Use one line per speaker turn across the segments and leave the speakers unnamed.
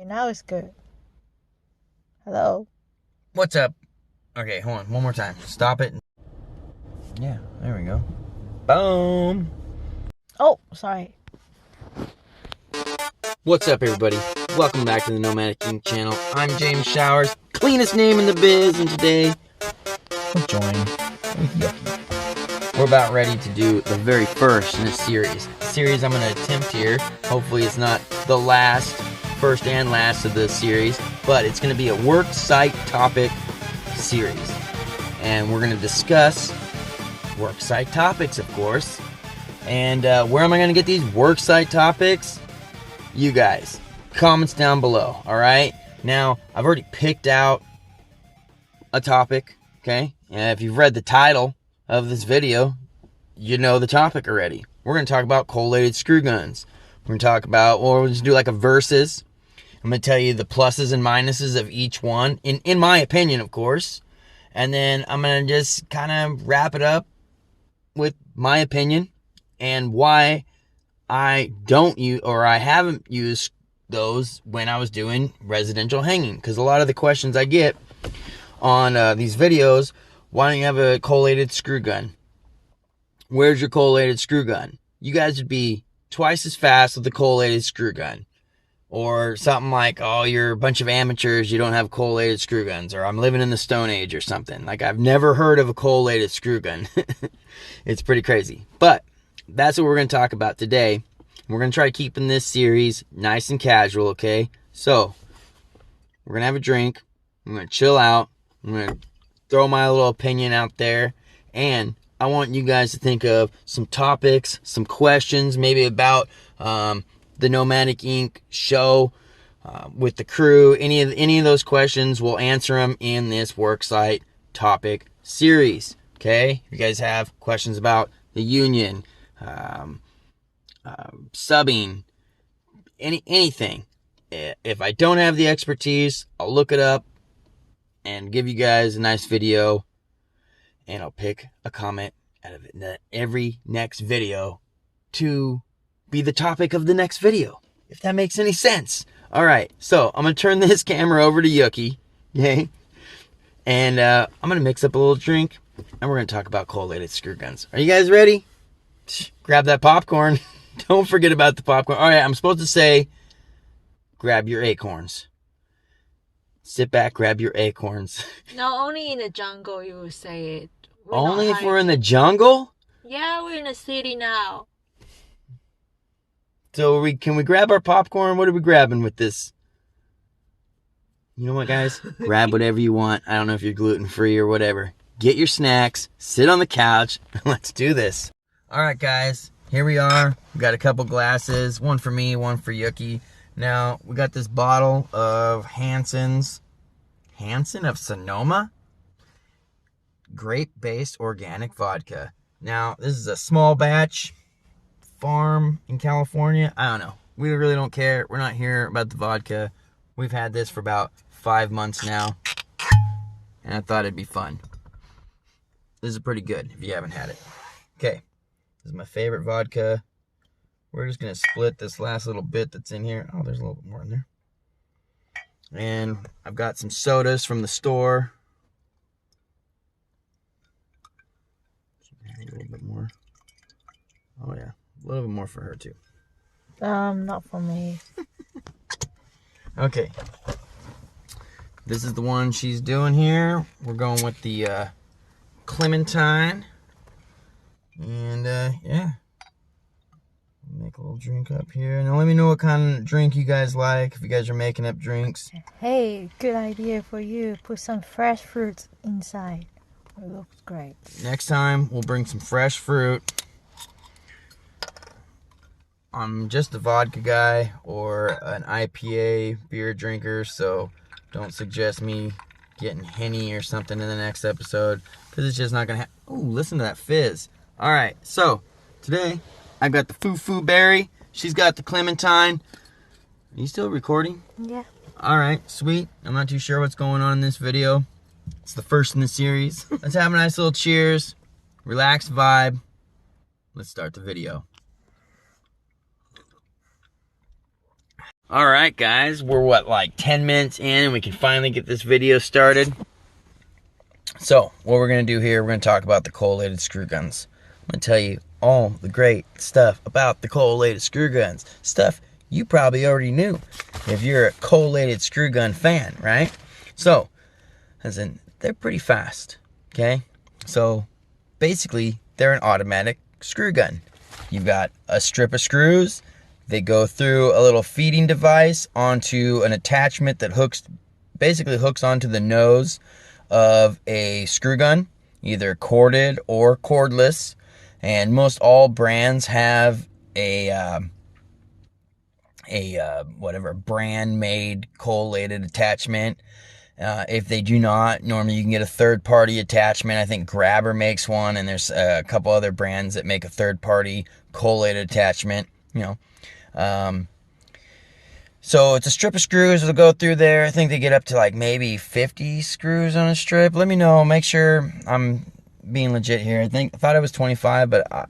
now it's good. Hello?
What's up? Okay, hold on. One more time. Stop it. Yeah, there we go. Boom.
Oh, sorry.
What's up, everybody? Welcome back to the Nomadic channel. I'm James Showers, cleanest name in the biz, and today we're joined with Yucky. We're about ready to do the very first in a series. The series I'm going to attempt here. Hopefully it's not the first and last of the series, but it's going to be a worksite topic series. And we're going to discuss worksite topics, of course. And where am I going to get these worksite topics? You guys, comments down below, all right? Now, I've already picked out a topic, okay? And if you've read the title of this video, you know the topic already. We're going to talk about collated screw guns. We're going to talk about, or we'll just do like a versus. I'm going to tell you the pluses and minuses of each one, in my opinion, of course. And then I'm going to just kind of wrap it up with my opinion and why I don't use, or I haven't used those when I was doing residential hanging. Because a lot of the questions I get on these videos, why don't you have a collated screw gun? Where's your collated screw gun? You guys would be twice as fast with a collated screw gun. Or something like, oh, you're a bunch of amateurs, you don't have collated screw guns. Or I'm living in the Stone Age or something. Like, I've never heard of a collated screw gun. It's pretty crazy. But that's what we're going to talk about today. We're going to try keeping this series nice and casual, okay? So, we're going to have a drink. I'm going to chill out. I'm going to throw my little opinion out there. And I want you guys to think of some topics, some questions, maybe about the Nomadic Inc. show with the crew. Any of those questions, we'll answer them in this worksite topic series, okay? If you guys have questions about the union, subbing, anything. If I don't have the expertise, I'll look it up and give you guys a nice video, and I'll pick a comment out of it every next video to be the topic of the next video, if that makes any sense. All right, so I'm gonna turn this camera over to Yucky, okay? And I'm gonna mix up a little drink, and we're gonna talk about collated screw guns. Are you guys ready? Grab that popcorn. Don't forget about the popcorn. All right, I'm supposed to say, grab your acorns. Sit back, grab your acorns.
No, only in the jungle you will say it.
Only if we're in the jungle?
Yeah, we're in the city now.
So can we grab our popcorn? What are we grabbing with this? You know what, guys? Grab whatever you want. I don't know if you're gluten-free or whatever. Get your snacks, sit on the couch, and let's do this. All right, guys. Here we are. We got a couple glasses. One for me, one for Yucky. Now, we got this bottle of Hansen of Sonoma grape-based organic vodka. Now, this is a small batch farm in California. I don't know. We really don't care. We're not here about the vodka. We've had this for about 5 months now, and I thought it'd be fun. This is pretty good if you haven't had it. Okay, this is my favorite vodka. We're just gonna split this last little bit that's in here. Oh, there's a little bit more in there. And I've got some sodas from the store. A little bit more. Oh yeah, a little bit more for her too.
Not for me.
Okay. This is the one she's doing here. We're going with the Clementine. And yeah. Make a little drink up here. Now let me know what kind of drink you guys like, if you guys are making up drinks.
Hey, good idea for you. Put some fresh fruits inside. It looks great.
Next time, we'll bring some fresh fruit. I'm just a vodka guy or an IPA beer drinker, so don't suggest me getting Henny or something in the next episode, because it's just not going to happen. Ooh, listen to that fizz. All right, so today I've got the Foo Berry. She's got the Clementine. Are you still recording?
Yeah.
All right, sweet. I'm not too sure what's going on in this video. It's the first in the series. Let's have a nice little cheers. Relaxed vibe. Let's start the video. All right, guys, we're like 10 minutes in and we can finally get this video started. So what we're going to do here, we're going to talk about the collated screw guns. I'm going to tell you all the great stuff about the collated screw guns. Stuff you probably already knew if you're a collated screw gun fan, right? So, as in, they're pretty fast, okay? So, basically, they're an automatic screw gun. You've got a strip of screws. They go through a little feeding device onto an attachment that basically hooks onto the nose of a screw gun, either corded or cordless. And most all brands have a brand made collated attachment. If they do not, normally you can get a third-party attachment. I think Grabber makes one, and there's a couple other brands that make a third-party collated attachment. So it's a strip of screws that'll go through there. I think they get up to like maybe 50 screws on a strip. Let me know. Make sure I'm being legit here. I thought it was 25, but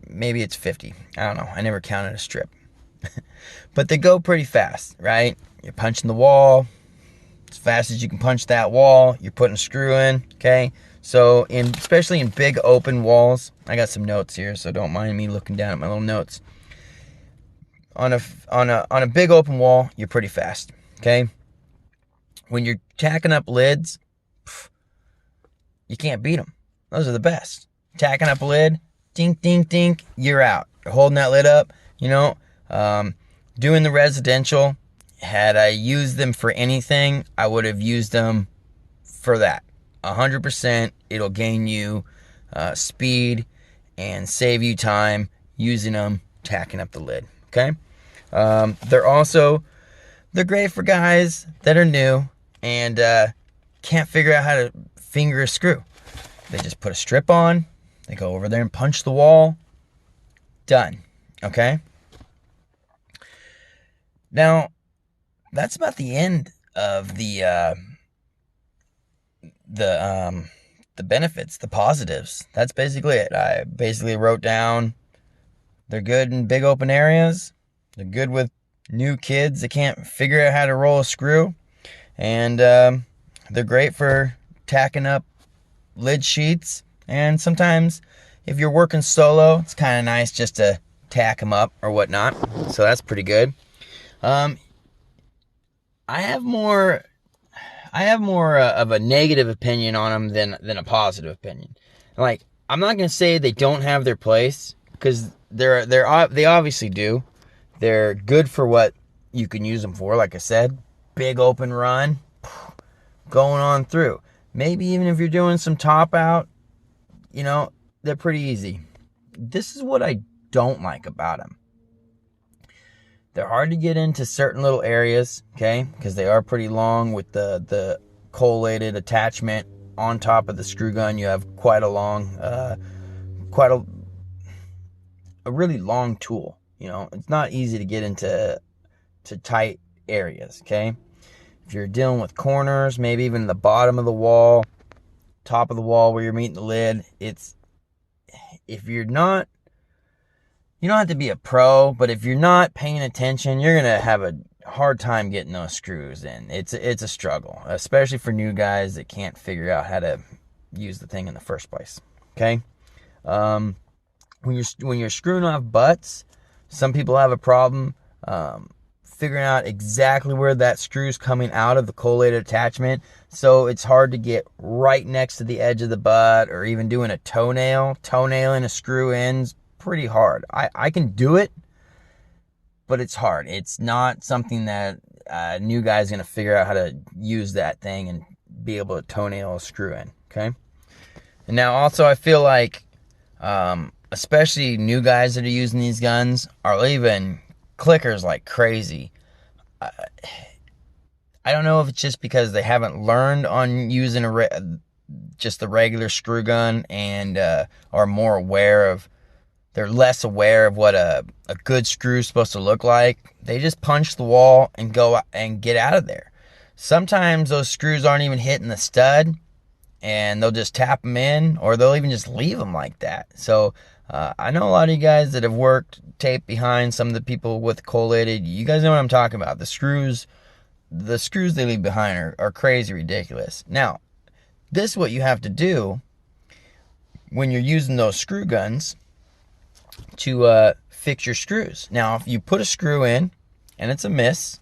maybe it's 50. I don't know. I never counted a strip. But they go pretty fast, right? You're punching the wall as fast as you can punch that wall. You're putting a screw in, okay? So especially in big open walls, I got some notes here, so don't mind me looking down at my little notes. On a big open wall, you're pretty fast, okay? When you're tacking up lids, you can't beat them. Those are the best. Tacking up a lid, dink, dink, dink, you're out. You're holding that lid up, doing the residential. Had I used them for anything, I would have used them for that. 100%, it'll gain you speed and save you time using them, tacking up the lid. Okay, they're great for guys that are new and can't figure out how to finger a screw. They just put a strip on, they go over there and punch the wall, done. Okay, now that's about the end of the benefits, the positives. That's basically it. I basically wrote down they're good in big open areas. They're good with new kids that can't figure out how to roll a screw. And they're great for tacking up lid sheets. And sometimes if you're working solo, it's kind of nice just to tack them up or whatnot. So that's pretty good. I have more of a negative opinion on them than a positive opinion. Like, I'm not going to say they don't have their place, because they obviously do. They're good for what you can use them for. Like I said, big open run, going on through. Maybe even if you're doing some top out, they're pretty easy. This is what I don't like about them. They're hard to get into certain little areas, okay? Because they are pretty long with the collated attachment on top of the screw gun. You have quite a really long tool. It's not easy to get into tight areas, okay? If you're dealing with corners, maybe even the bottom of the wall, top of the wall where you're meeting the lid, if you're not, you don't have to be a pro, but if you're not paying attention, you're going to have a hard time getting those screws in. It's a struggle, especially for new guys that can't figure out how to use the thing in the first place, okay? When you're screwing off butts, some people have a problem figuring out exactly where that screw's coming out of the collated attachment. So it's hard to get right next to the edge of the butt, or even doing a toenailing a screw in's pretty hard. I can do it, but it's hard. It's not something that a new guy's going to figure out how to use that thing and be able to toenail a screw in, okay? And now also I feel like especially new guys that are using these guns are leaving clickers like crazy. I don't know if it's just because they haven't learned on using just the regular screw gun and are more aware of, they're less aware of what a good screw is supposed to look like. They just punch the wall and go and get out of there. Sometimes those screws aren't even hitting the stud, and they'll just tap them in, or they'll even just leave them like that. So I know a lot of you guys that have worked tape behind some of the people with collated. You guys know what I'm talking about. The screws they leave behind are crazy ridiculous. Now, this is what you have to do when you're using those screw guns to fix your screws. Now, if you put a screw in and it's a miss,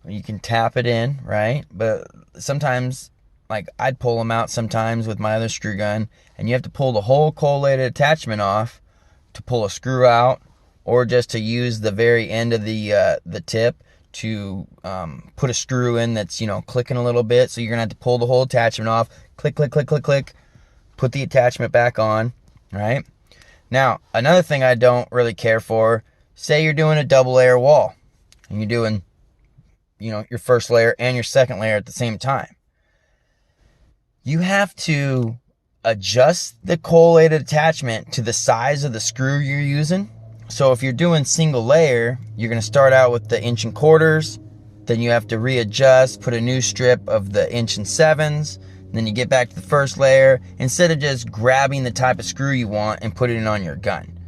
you can tap it in, right? But sometimes, like, I'd pull them out sometimes with my other screw gun, and you have to pull the whole collated attachment off to pull a screw out, or just to use the very end of the tip to put a screw in that's, you know, clicking a little bit. So you're gonna have to pull the whole attachment off, click, click, click, click, click, put the attachment back on, right? Now, another thing I don't really care for, say you're doing a double layer wall, and you're doing, you know, your first layer and your second layer at the same time. You have to adjust the collated attachment to the size of the screw you're using. So if you're doing single layer, you're going to start out with the 1.25 inch, then you have to readjust, put a new strip of the 1.7 inch, then you get back to the first layer, instead of just grabbing the type of screw you want and putting it on your gun.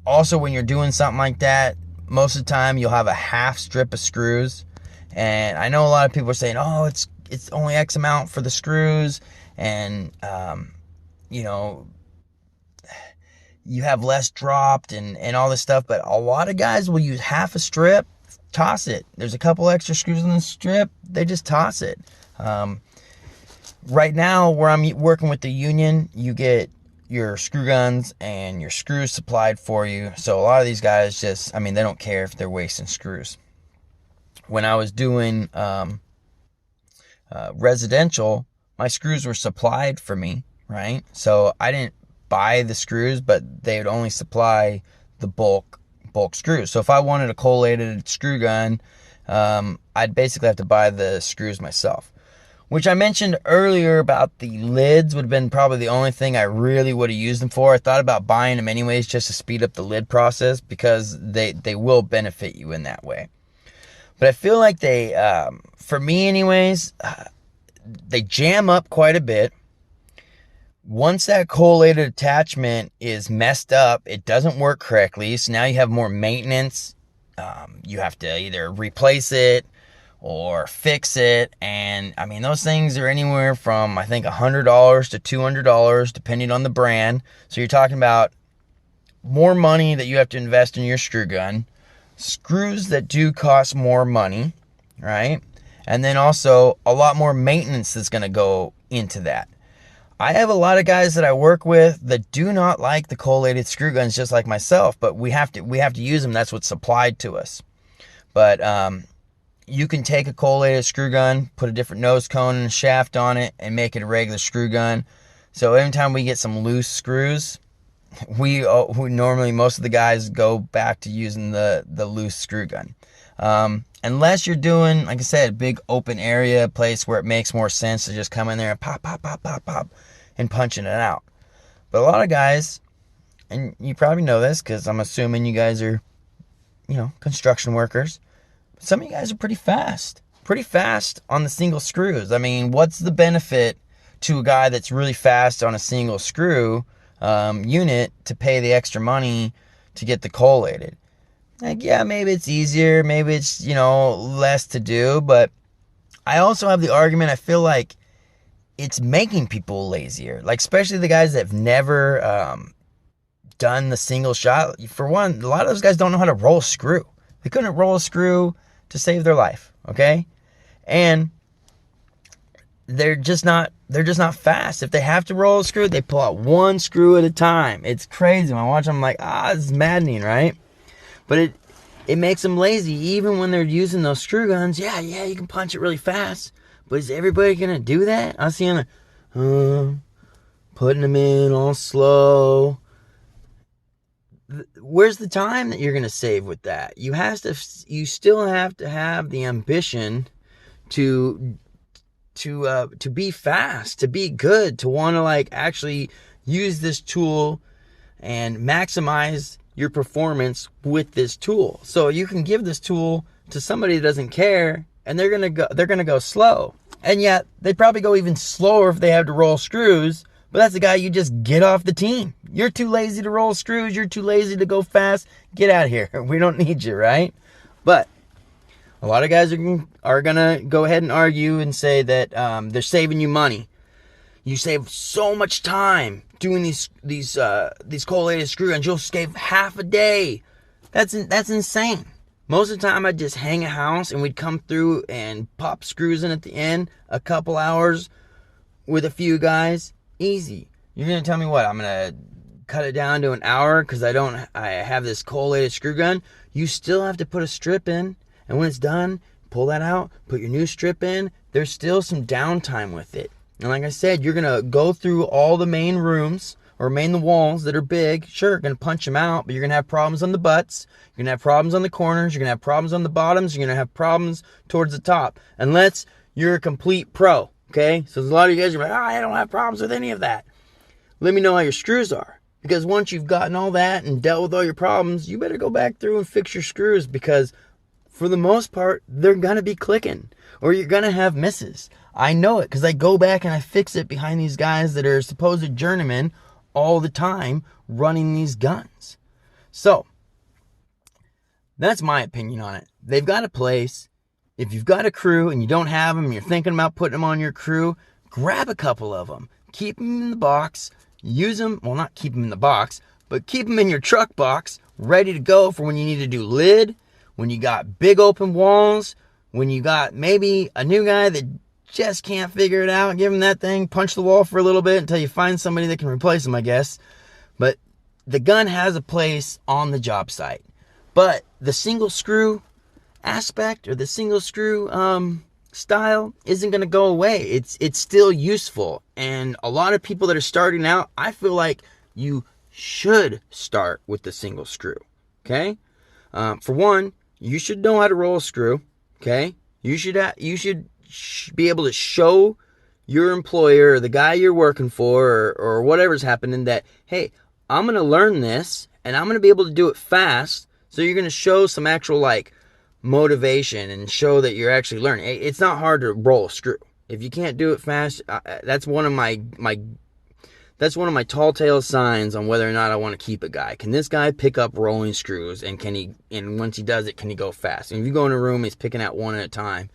Also, when you're doing something like that, most of the time you'll have a half strip of screws. And I know a lot of people are saying, oh, it's only X amount for the screws, and you know, you have less dropped and all this stuff. But a lot of guys will use half a strip, toss it. There's a couple extra screws in the strip, they just toss it. Right now, where I'm working with the union, you get your screw guns and your screws supplied for you. So a lot of these guys just, I mean, they don't care if they're wasting screws. When I was doing residential, my screws were supplied for me, right? So I didn't buy the screws, but they would only supply the bulk screws. So if I wanted a collated screw gun, I'd basically have to buy the screws myself. Which I mentioned earlier about the lids would have been probably the only thing I really would have used them for. I thought about buying them anyways just to speed up the lid process, because they will benefit you in that way. But I feel like they, for me anyways, they jam up quite a bit. Once that collated attachment is messed up, it doesn't work correctly. So now you have more maintenance. You have to either replace it or fix it. And I mean, those things are anywhere from, I think, $100 to $200, depending on the brand. So you're talking about more money that you have to invest in your screw gun. Screws that do cost more money, right? And then also a lot more maintenance that's going to go into that. I have a lot of guys that I work with that do not like the collated screw guns, just like myself, but we have to use them. That's what's supplied to us. But you can take a collated screw gun, put a different nose cone and a shaft on it, and make it a regular screw gun. So anytime we get some loose screws, we normally, most of the guys go back to using the loose screw gun. Unless you're doing, like I said, a big open area place where it makes more sense to just come in there and pop, pop, pop, pop, pop, and punching it out. But a lot of guys, and you probably know this because I'm assuming you guys are, you know, construction workers. Some of you guys are pretty fast on the single screws. I mean, what's the benefit to a guy that's really fast on a single screw unit to pay the extra money to get the collated? Like, yeah, maybe it's easier, maybe it's, you know, less to do, but I also have the argument, I feel like it's making people lazier. Like, especially the guys that have never done the single shot. For one, a lot of those guys don't know how to roll a screw. They couldn't roll a screw to save their life, okay? And they're just not fast. If they have to roll a screw, they pull out one screw at a time. It's crazy. When I watch them, I'm like, this is maddening, right? But it makes them lazy. Even when they're using those screw guns, yeah, you can punch it really fast. But is everybody going to do that? I see them putting them in all slow. Where's the time that you're going to save with that? You still have to have the ambition to be fast, to be good, to want to like actually use this tool and maximize your performance with this tool. So you can give this tool to somebody that doesn't care, and they're gonna go slow. And yet they'd probably go even slower if they had to roll screws, But that's the guy you just get off the team. You're too lazy to roll screws. You're too lazy to go fast. Get out of here. We don't need you, right? But a lot of guys are going to go ahead and argue and say that they're saving you money. You save so much time doing these collated screw guns. You'll save half a day. That's insane. Most of the time, I'd just hang a house and we'd come through and pop screws in at the end. A couple hours with a few guys. Easy. You're going to tell me what? I'm going to cut it down to an hour because I have this collated screw gun. You still have to put a strip in. And when it's done, pull that out, put your new strip in. There's still some downtime with it. And like I said, you're going to go through all the main rooms or the walls that are big. Sure, you're going to punch them out, but you're going to have problems on the butts. You're going to have problems on the corners. You're going to have problems on the bottoms. You're going to have problems towards the top. Unless you're a complete pro, okay? So there's a lot of you guys are like, I don't have problems with any of that. Let me know how your screws are. Because once you've gotten all that and dealt with all your problems, you better go back through and fix your screws because for the most part, they're going to be clicking or you're going to have misses. I know it because I go back and I fix it behind these guys that are supposed journeymen all the time running these guns. So, that's my opinion on it. They've got a place. If you've got a crew and you don't have them, you're thinking about putting them on your crew, grab a couple of them. Keep them in the box. Use them. Well, not keep them in the box, but keep them in your truck box ready to go for when you need to do lid, when you got big open walls, when you got maybe a new guy that just can't figure it out. Give him that thing, punch the wall for a little bit until you find somebody that can replace him, I guess. But the gun has a place on the job site. But the single screw aspect or the single screw style isn't going to go away. It's still useful. And a lot of people that are starting out, I feel like you should start with the single screw. Okay? For one, you should know how to roll a screw. Okay? You should be able to show your employer or the guy you're working for or whatever's happening that, hey, I'm going to learn this and I'm going to be able to do it fast. So you're going to show some actual like motivation and show that you're actually learning. It's not hard to roll a screw. If you can't do it fast, that's one of my tall tale signs on whether or not I want to keep a guy. Can this guy pick up rolling screws and and once he does it, can he go fast? And if you go in a room, he's picking out one at a time.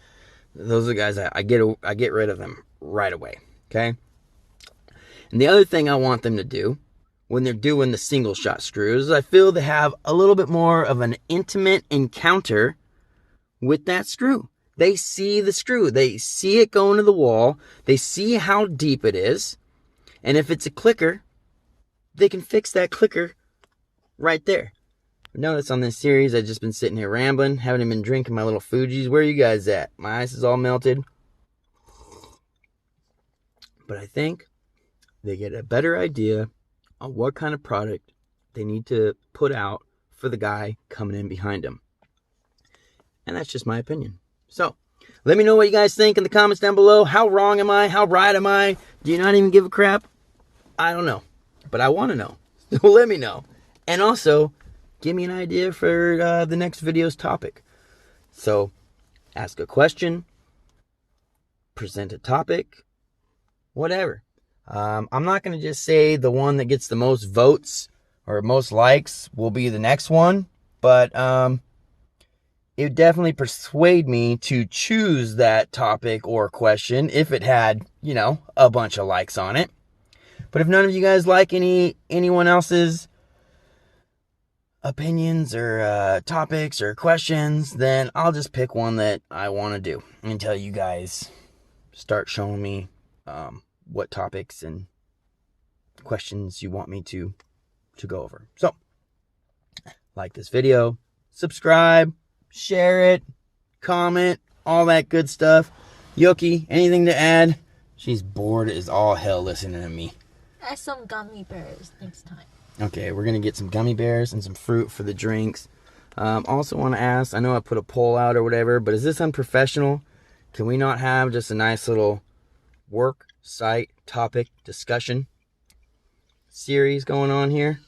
Those are the guys I get rid of them right away, okay? And the other thing I want them to do when they're doing the single shot screws is I feel they have a little bit more of an intimate encounter with that screw. They see the screw. They see it go into the wall. They see how deep it is. And if it's a clicker, they can fix that clicker right there. Notice on this series, I've just been sitting here rambling. Haven't even been drinking my little Fuji's. Where are you guys at? My ice is all melted. But I think they get a better idea on what kind of product they need to put out for the guy coming in behind them. And that's just my opinion. So, let me know what you guys think in the comments down below. How wrong am I? How right am I? Do you not even give a crap? I don't know. But I want to know. So let me know. And also, give me an idea for the next video's topic. So, ask a question, present a topic, whatever. I'm not going to just say the one that gets the most votes or most likes will be the next one, but it would definitely persuade me to choose that topic or question if it had, a bunch of likes on it. But if none of you guys like anyone else's opinions or topics or questions, then I'll just pick one that I want to do until you guys start showing me what topics and questions you want me to go over. So, like this video, subscribe, share it, comment, all that good stuff. Yoki, anything to add? She's bored as all hell listening to me.
Add some gummy bears next time.
Okay, we're going to get some gummy bears and some fruit for the drinks. Also want to ask, I know I put a poll out or whatever, but is this unprofessional? Can we not have just a nice little work site topic discussion series going on here?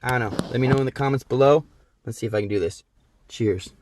I don't know. Let me know in the comments below. Let's see if I can do this. Cheers.